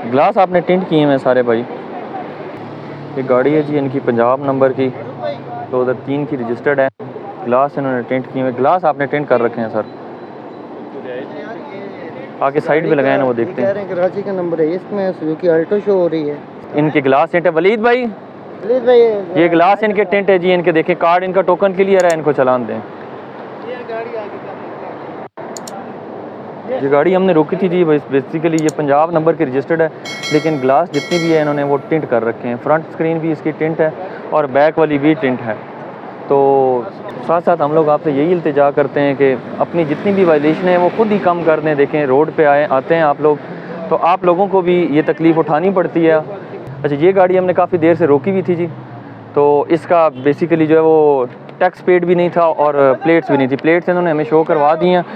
Glass आपने tint किए हैं सारे भाई। ये गाड़ी है जी इनकी पंजाब नंबर की, 2003 की रजिस्टर्ड है। ग्लास इन्होंने टिंट किए हुए, ग्लास आपने टिंट कर रखे हैं सर। आगे साइड पे लगाए ना वो देखते हैं। कराची का नंबर है, इसमें सुजुकी अल्टो शो हो रही है। इनके ग्लास टिंट है वलीद भाई, ये ग्लास इनके टिंट है जी। इनके देखें कार्ड, इनका टोकन क्लियर है, इनको चलान दें। ये गाड़ी हमने रोकी थी जी, बेसिकली ये पंजाब नंबर की रजिस्टर्ड है, लेकिन ग्लास जितनी भी है इन्होंने वो टिंट कर रखे हैं। फ्रंट स्क्रीन भी इसकी टिंट है और बैक वाली भी टिंट है। तो साथ साथ हम लोग आपसे यही इल्तिजा करते हैं कि अपनी जितनी भी वायलेशन है वो खुद ही कम कर दें। देखें रोड पे आते हैं आप लोग, तो आप लोगों को भी ये तकलीफ़ उठानी पड़ती है। अच्छा, ये गाड़ी हमने काफ़ी देर से रोकी हुई थी जी, तो इसका बेसिकली जो है वो टैक्स पेड भी नहीं था और प्लेट्स भी नहीं थी। प्लेट्स इन्होंने हमें शो करवा दी हैं।